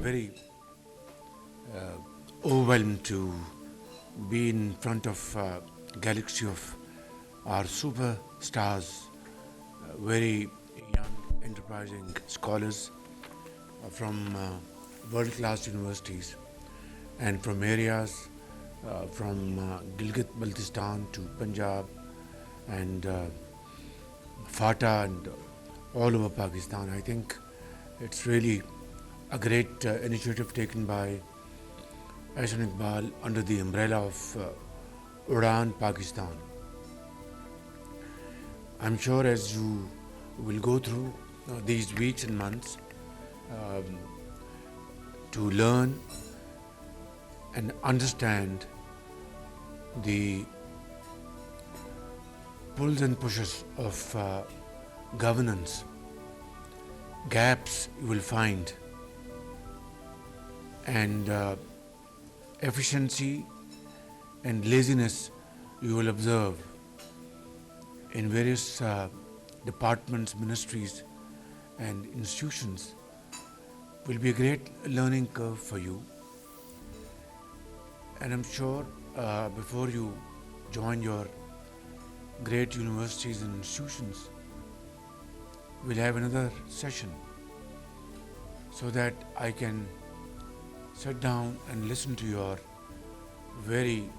very overwhelmed to be in front of galaxy of our superstars, very young, enterprising scholars from world-class universities and from areas from Gilgit-Baltistan to Punjab and Fata and all over Pakistan. I think it's really a great initiative taken by Ahsan Iqbal under the umbrella of Uraan Pakistan. I'm sure as you will go through these weeks and months to learn and understand the pulls and pushes of governance, gaps you will find, and efficiency and laziness you will observe in various departments, ministries and institutions will be a great learning curve for you. And I'm sure before you join your great universities and institutions, we'll have another session so that I can sit down and listen to your very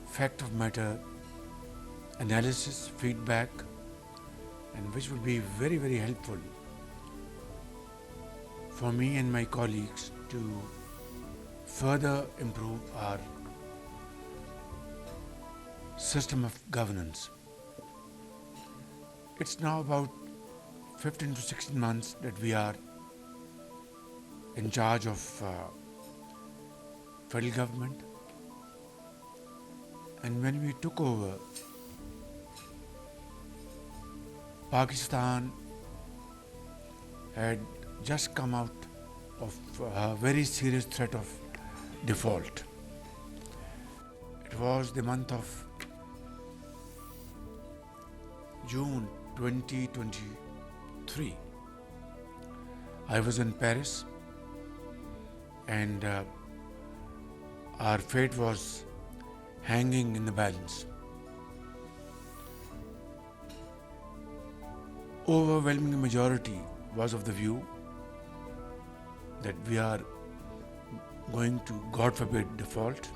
fact of matter analysis, feedback, and which will be very, very helpful for me and my colleagues to further improve our system of governance. It's now about 15 to 16 months that we are in charge of federal government, and when we took over, Pakistan had just come out of a very serious threat of default. It was the month of June 2023. I was in Paris and our fate was hanging in the balance. Overwhelming majority was of the view that we are going to, God forbid, default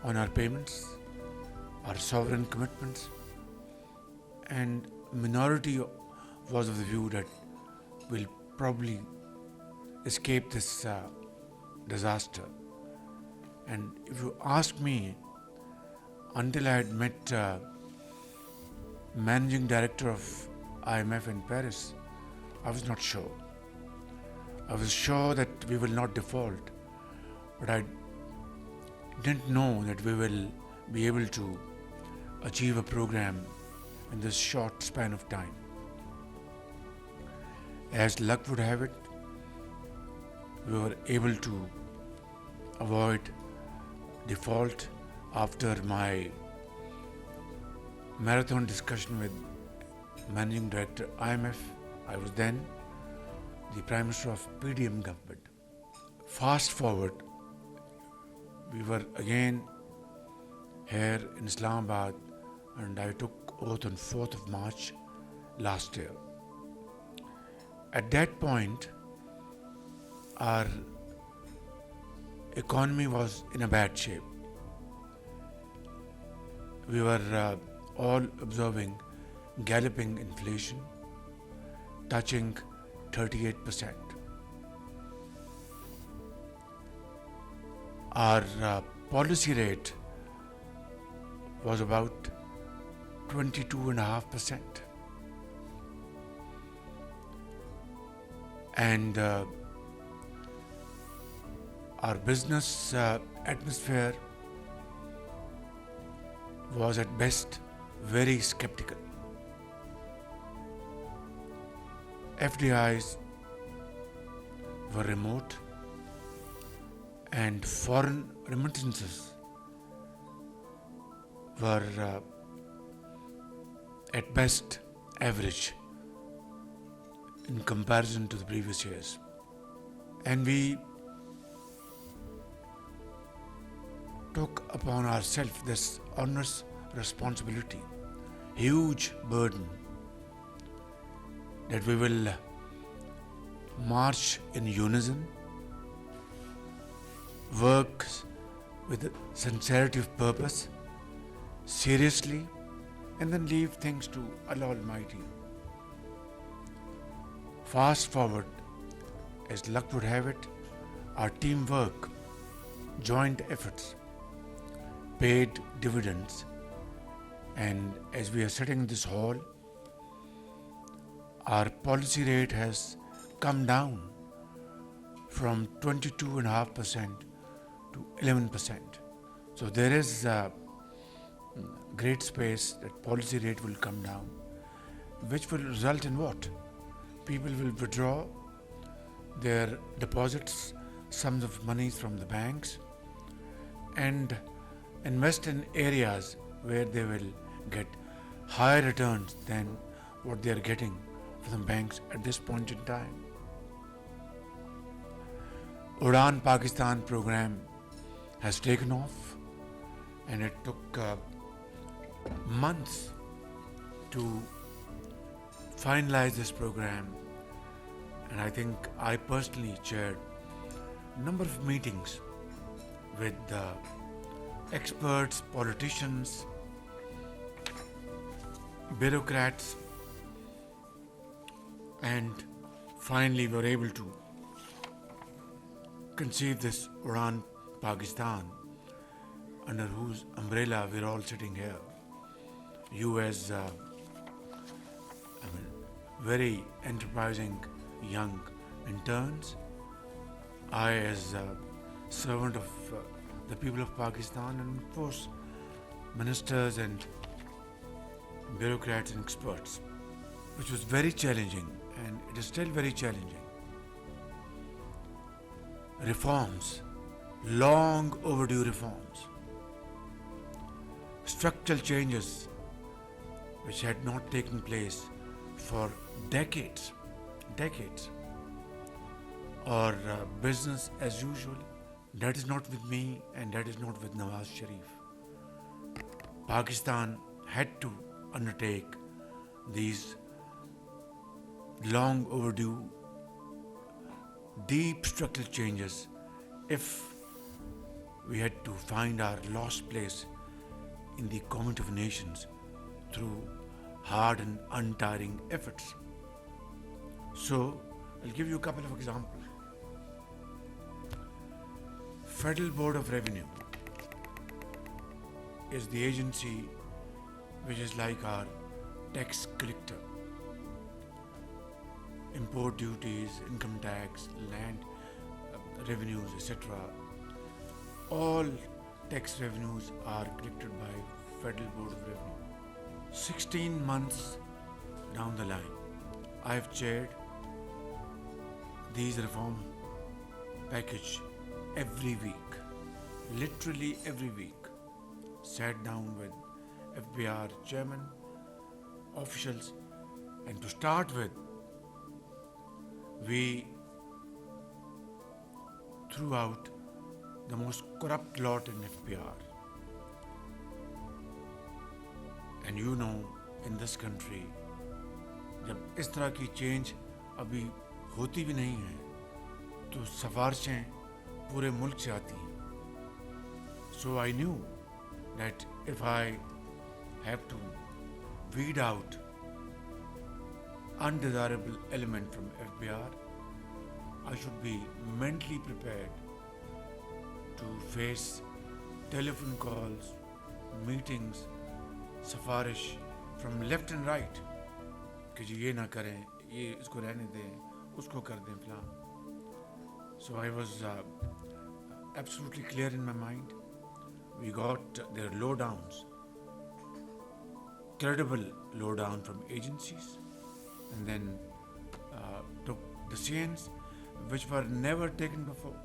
on our payments, our sovereign commitments, and minority was of the view that we'll probably escape this disaster. And if you ask me, until I had met managing director of IMF in Paris, I was not sure. I was sure that we will not default, but I didn't know that we will be able to achieve a program in this short span of time. As luck would have it, we were able to avoid default after my marathon discussion with Managing Director IMF. I was then the Prime Minister of PDM government. Fast forward, we were again here in Islamabad and I took oath on 4th of March last year. At that point, our economy was in a bad shape. We were all observing galloping inflation, touching 38%. Our policy rate was about 22.5%. And our business atmosphere was at best very skeptical. FDIs were remote and foreign remittances were at best average in comparison to the previous years. And we took upon ourselves this onerous responsibility, huge burden, that we will march in unison, work with a sincerity of purpose, seriously, and then leave things to Allah Almighty. Fast forward, as luck would have it, our teamwork, joint efforts paid dividends, and as we are sitting in this hall, our policy rate has come down from 22.5% to 11%. So there is a great space that policy rate will come down, which will result in what? People will withdraw their deposits, sums of monies from the banks, and invest in areas where they will get higher returns than what they are getting from the banks at this point in time. Uraan Pakistan program has taken off, and it took months to finalize this program, and I think I personally chaired a number of meetings with experts, politicians, bureaucrats, and finally we were able to conceive this Uraan Pakistan, under whose umbrella we're all sitting here. You as very enterprising young interns, I as a servant of the people of Pakistan, and of course ministers and bureaucrats and experts, which was very challenging, and it is still very challenging. Reforms, long overdue reforms, structural changes which had not taken place for decades, or business as usual. That is not with me, and that is not with Nawaz Sharif. Pakistan had to undertake these long overdue, deep structural changes if we had to find our lost place in the community of nations through hard and untiring efforts. So, I'll give you a couple of examples. Federal Board of Revenue is the agency which is like our tax collector. Import duties, income tax, land revenues, etc. All tax revenues are collected by Federal Board of Revenue. 16 months down the line, I have chaired these reform package every week, literally every week. Sat down with FBR chairman, officials, and to start with, we threw out the most corrupt lot in FBR. And you know, in this country, जब इस तरह की change अभी होती भी नहीं है, तो सिफारिशें पूरे मुल्क से आती हैं. So I knew that if I have to weed out undesirable element from FBR, I should be mentally prepared to face telephone calls, meetings, सिफारिश from left and right कि जी ये ना करें, ये इसको रहने दें, उसको कर दें फलां. So I was absolutely clear in my mind. We got their lowdowns, credible lowdown from agencies, and then took decisions which were never taken before.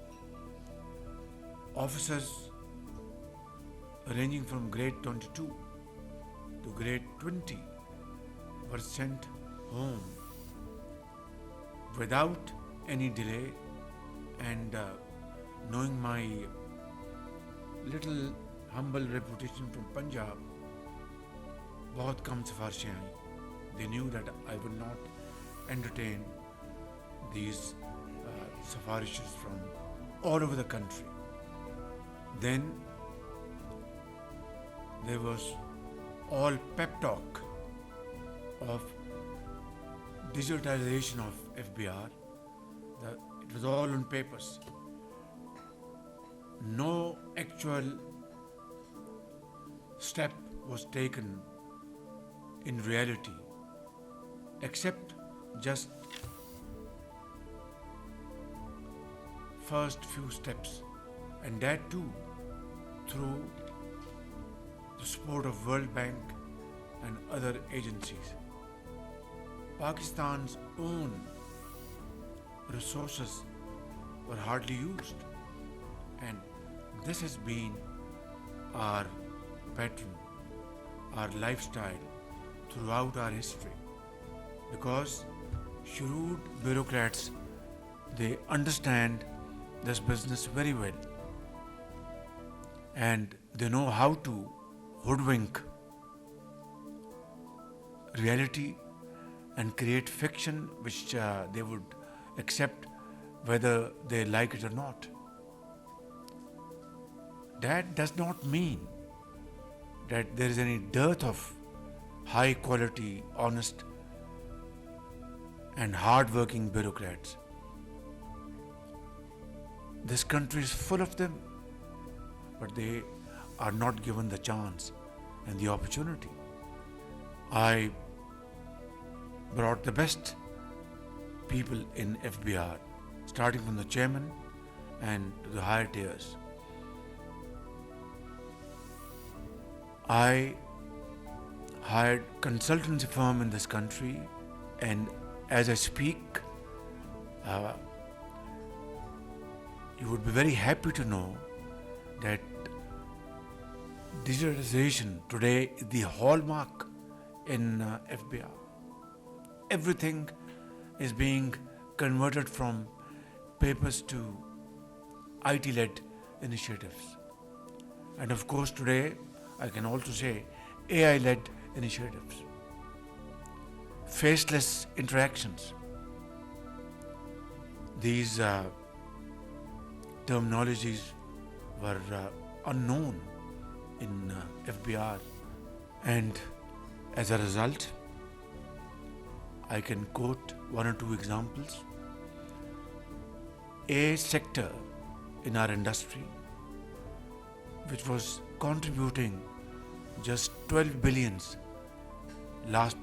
Officers ranging from grade 22 to grade 20 were sent home without any delay, and knowing my little humble reputation from Punjab, बहुत कम सिफारिशें आई. They knew that I would not entertain these sifarishes from all over the country. Then there was all pep talk of digitization of FBR. It was all on papers. No actual step was taken in reality, except just first few steps, and that too through the support of World Bank and other agencies. Pakistan's own resources were hardly used, and this has been our pattern, our lifestyle throughout our history, because shrewd bureaucrats, they understand this business very well, and they know how to hoodwink reality and create fiction which they would accept whether they like it or not. That does not mean that there is any dearth of high quality, honest and hard-working bureaucrats. This country is full of them, but they are not given the chance and the opportunity. I brought the best people in FBR, starting from the chairman and to the higher tiers. I hired consultancy firm in this country, and as I speak, you would be very happy to know that digitization today is the hallmark in FBR. Everything is being converted from papers to IT-led initiatives. And of course today, I can also say AI-led initiatives. Faceless interactions. These terminologies were unknown in FBR, and as a result, I can quote one or two examples. A sector in our industry which was contributing just 12 billions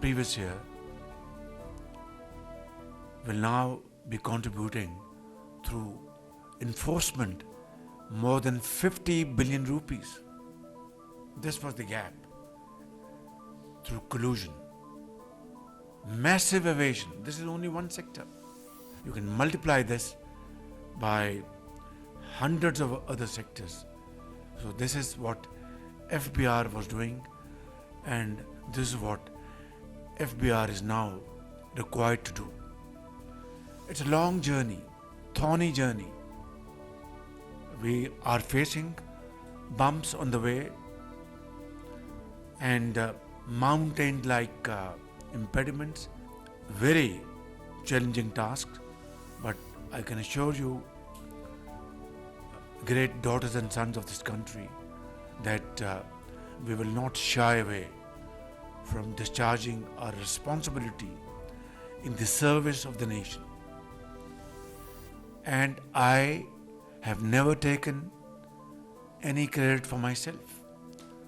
previous year will now be contributing through enforcement more than 50 billion rupees. This was the gap. Through collusion, massive evasion. This is only one sector. You can multiply this by hundreds of other sectors. So this is what FBR was doing, and this is what FBR is now required to do. It's a long journey, thorny journey. We are facing bumps on the way and mountain-like impediments, very challenging tasks, but I can assure you, great daughters and sons of this country, that we will not shy away from discharging our responsibility in the service of the nation. And I have never taken any credit for myself,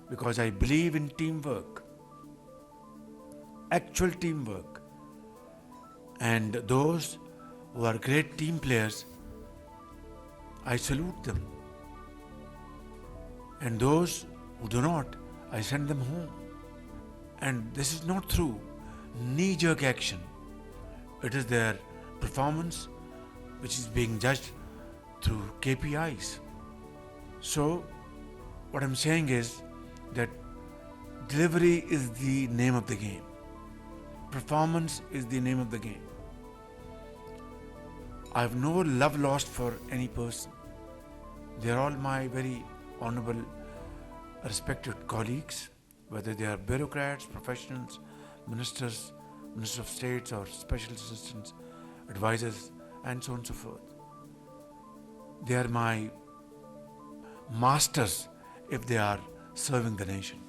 because I believe in teamwork, actual teamwork. And those who are great team players, I salute them. And those who do not, I send them home. And this is not through knee-jerk action. It is their performance which is being judged through KPIs. So, what I'm saying is that delivery is the name of the game. Performance is the name of the game. I have no love lost for any person. They are all my very honorable, respected colleagues, whether they are bureaucrats, professionals, ministers, ministers of states or special assistants, advisors, and so on and so forth. They are my masters if they are serving the nation.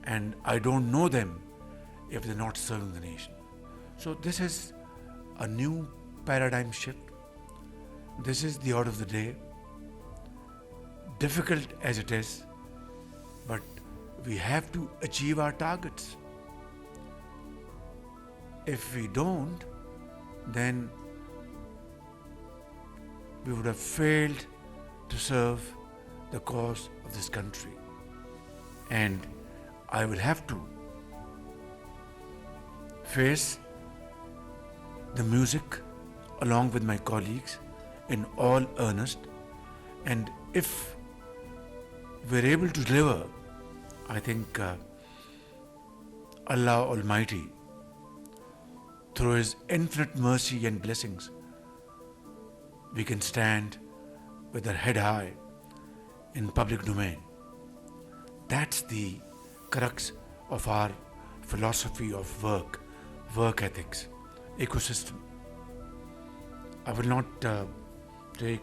And I don't know them if they're not serving the nation. So this is a new paradigm shift. This is the order of the day. Difficult as it is, but we have to achieve our targets. If we don't, then we would have failed to serve the cause of this country. And I will have to face the music along with my colleagues in all earnest. And if we're able to deliver, I think Allah Almighty, through His infinite mercy and blessings, we can stand with our head high in public domain. That's the crux of our philosophy of work ethics, ecosystem. I will not take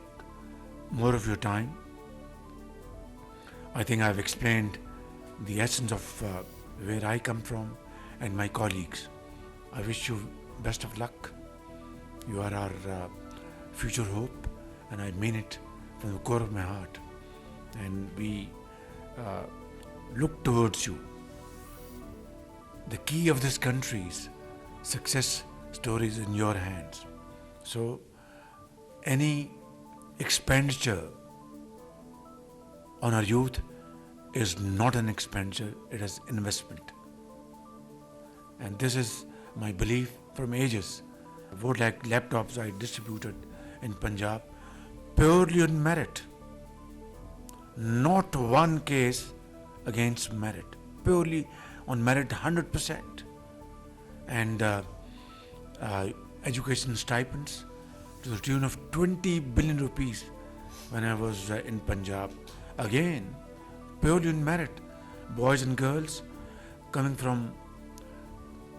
more of your time. I think I've explained the essence of where I come from and my colleagues. I wish you best of luck. You are our future hope, and I mean it from the core of my heart. And we look towards you. The key of this country's success story is in your hands. So any expenditure on our youth is not an expenditure, it is investment. And this is my belief from ages. What like laptops I distributed in Punjab, purely on merit. Not one case against merit, purely on merit 100%. And education stipends to the tune of 20 billion rupees when I was in Punjab. Again, purely on merit. Boys and girls coming from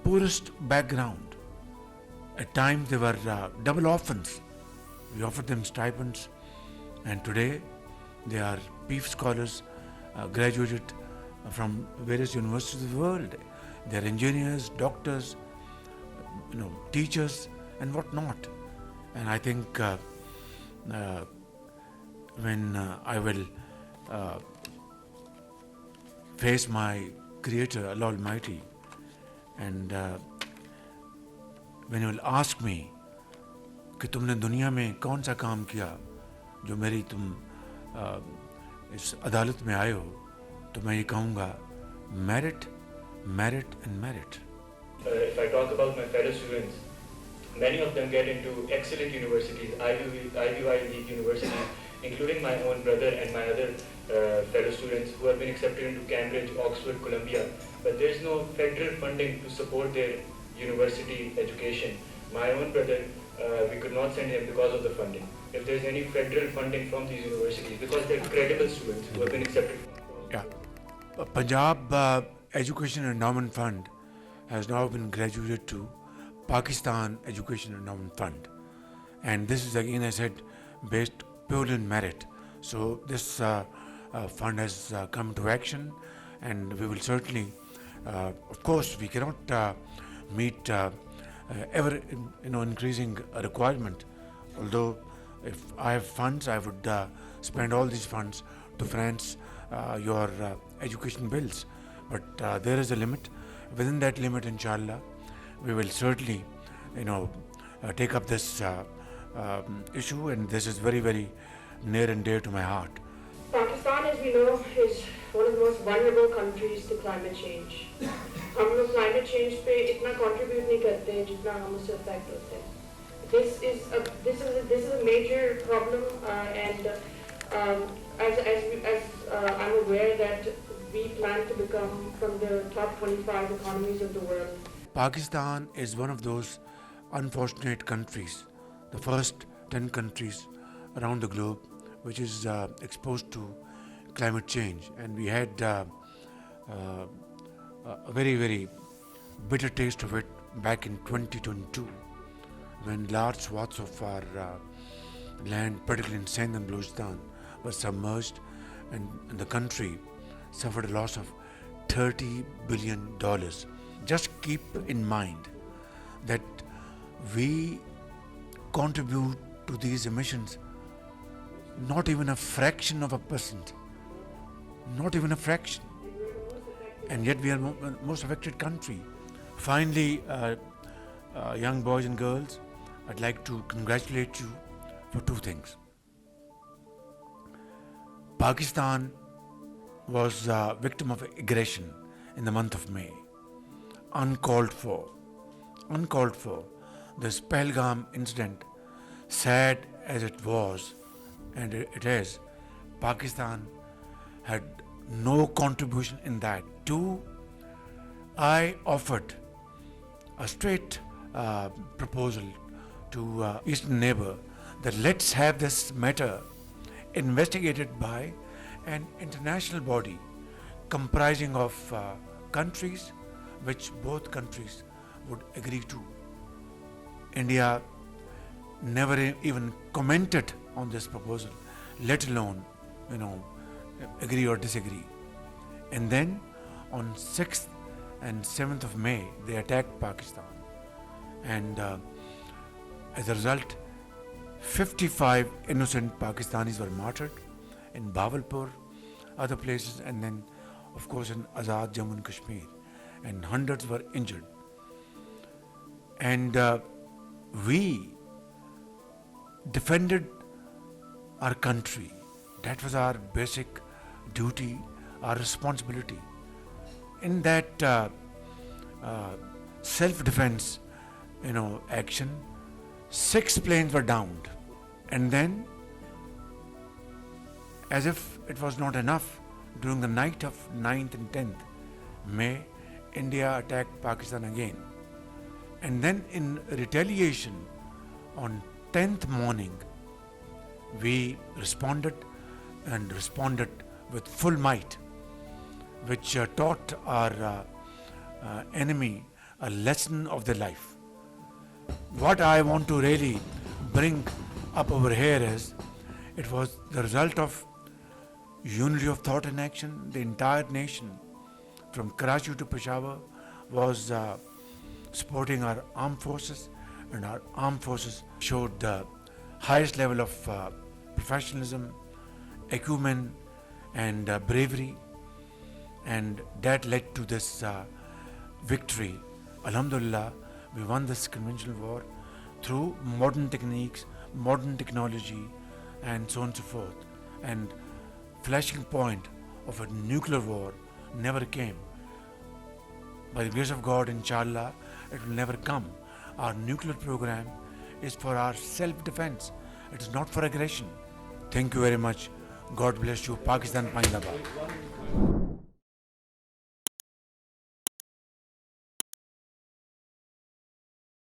poorest background. At times they were double orphans. We offered them stipends, and today they are PEEF scholars, graduated from various universities of the world. They are engineers, doctors, teachers, and whatnot. And I think when I will face my Creator, Allah Almighty, and when He will ask me कि तुमने दुनिया में कौन सा काम किया जो मेरी तुम इस अदालत में आए हो, तो मैं ये कहूँगा merit, merit and merit. If I talk about my fellow students, many of them get into excellent universities, Ivy League universities, including my own brother and my other fellow students who have been accepted into Cambridge, Oxford, Columbia. But there's no federal funding to support their university education. My own brother, we could not send him because of the funding. If there's any federal funding from these universities, because they're credible students who have been accepted. Yeah. Punjab Education Endowment Fund has now been graduated to Pakistan Education Endowment Fund. And this is, again, I said, based purely on merit. So this fund has come to action, and we will certainly, of course, we cannot meet ever increasing requirement. Although if I have funds, I would spend all these funds to finance your education bills. But there is a limit. Within that limit, inshallah, we will certainly, take up this issue, and this is very, very near and dear to my heart. Pakistan, as we know, is one of the most vulnerable countries to climate change. हम लोग climate change पे इतना contribute नहीं करते हैं जितना हम उससे affect होते हैं. This is a major problem, and as I'm aware that we plan to become from the top 25 economies of the world. Pakistan is one of those unfortunate countries, the first 10 countries around the globe which is exposed to climate change. And we had a very, very bitter taste of it back in 2022 when large swaths of our land, particularly in Sindh and Balochistan, were submerged, and the country suffered a loss of $30 billion. Just keep in mind that we contribute to these emissions not even a fraction of a percent, not even a fraction, and yet we are most affected country. Finally, young boys and girls, I'd like to congratulate you for two things. Pakistan was a victim of aggression in the month of May. Uncalled for. This Pahalgam incident, sad as it was, and it is, Pakistan had no contribution in that. Two, I offered a straight proposal to Eastern neighbor that let's have this matter investigated by an international body comprising of countries which both countries would agree to. India never even commented on this proposal, let alone, agree or disagree. And then on 6th and 7th of May, they attacked Pakistan. And as a result, 55 innocent Pakistanis were martyred in Bahawalpur, other places, and then, of course, in Azad Jammu and Kashmir. And hundreds were injured. And we defended our country. That was our basic duty, our responsibility. In that self-defense, action, 6 planes were downed. And then, as if it was not enough, during the night of 9th and 10th May, India attacked Pakistan again. And then in retaliation, on 10th morning, we responded with full might, which taught our enemy a lesson of their life. What I want to really bring up over here is, it was the result of unity of thought and action. The entire nation, from Karachi to Peshawar, was supporting our armed forces, and our armed forces showed the highest level of professionalism, acumen, and bravery, and that led to this victory. Alhamdulillah, we won this conventional war through modern techniques, modern technology, and so on and so forth. And flashing point of a nuclear war never came. By the grace of God, inshallah, it will never come. Our nuclear program is for our self-defense. It is not for aggression. Thank you very much. God bless you. Pakistan Pindabad.